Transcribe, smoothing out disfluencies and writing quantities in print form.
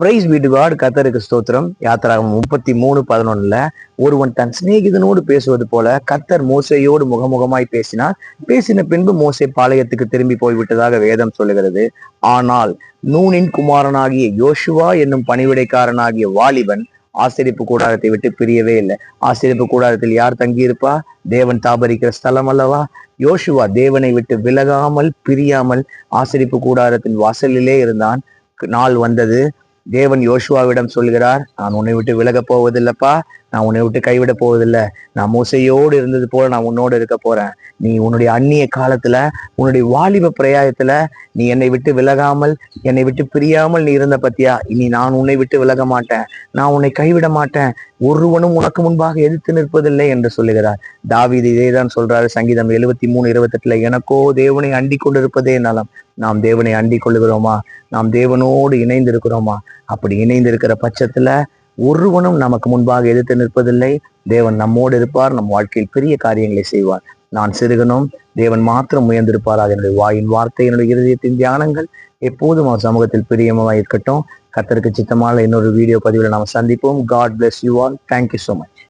Price B to God. கர்த்தருக்கு ஸ்தோத்திரம். யாத்திராகமம் 33:11 ஒருவன் தன் சிநேகிதனோடு பேசுவது போல கர்த்தர் மோசேயோடு முகமுகமாய் பேசினார். பேசின பின்பு மோசே பாளையத்துக்கு திரும்பி போய்விட்டதாக வேதம் சொல்லுகிறது. ஆனால் நூனின் குமாரனாகிய யோசுவா என்னும் பணிவிடைக்காரனாகிய வாலிபன் ஆசரிப்பு கூடாரத்தை விட்டு பிரியவே இல்லை. ஆசரிப்பு கூடாரத்தில் யார் தங்கியிருப்பா? தேவன் தாபரிக்கிற ஸ்தலம் அல்லவா. யோசுவா தேவனை விட்டு விலகாமல் பிரியாமல் ஆசரிப்பு கூடாரத்தின் வாசலிலே இருந்தான். நாள் வந்தது. தேவன் யோசுவாவிடம் சொல்கிறார், நான் உன்னை விட்டு விலக போவதில்லப்பா, நான் உன்னை விட்டு கைவிட போவதில்லை. நான் மோசையோடு இருந்தது போல நான் உன்னோடு இருக்க போறேன். நீ உன்னுடைய அந்நிய காலத்துல, உன்னுடைய வாலிப பிரயாயத்துல நீ என்னை விட்டு விலகாமல், என்னை விட்டு பிரியாமல் நீ இருந்த பத்தியா, இனி நான் உன்னை விட்டு விலக மாட்டேன், நான் உன்னை கைவிட மாட்டேன், ஒருவனும் உனக்கு முன்பாக எதிர்த்து நிற்பதில்லை என்று சொல்லுகிறார். தாவீது இதேதான் சொல்றாரு. சங்கீதம் 73:28 எனக்கோ தேவனை அண்டிக் கொண்டிருப்பதே நலம். நாம் தேவனை அண்டிக் கொள்ளுகிறோமா? நாம் தேவனோடு இணைந்து இருக்கிறோமா? அப்படி இணைந்து இருக்கிற பட்சத்துல ஒருவனும் நமக்கு முன்பாக எதிர்த்து நிற்பதில்லை. தேவன் நம்மோடு இருப்பார். நம் வாழ்க்கையில் பெரிய காரியங்களை செய்வார். நான் சிறுகனும், தேவன் மாத்திரம் உயர்ந்திருப்பாராக. என்னுடைய வாயின் வார்த்தை, என்னுடைய இருதயத்தின் தியானங்கள் எப்போதும் அவர் சமூகத்தில் பிரியமாய் இருக்கட்டும். கர்த்தருக்கு சித்தமான இன்னொரு வீடியோ பதிவில் நாம் சந்திப்போம். God bless you all. Thank you so much.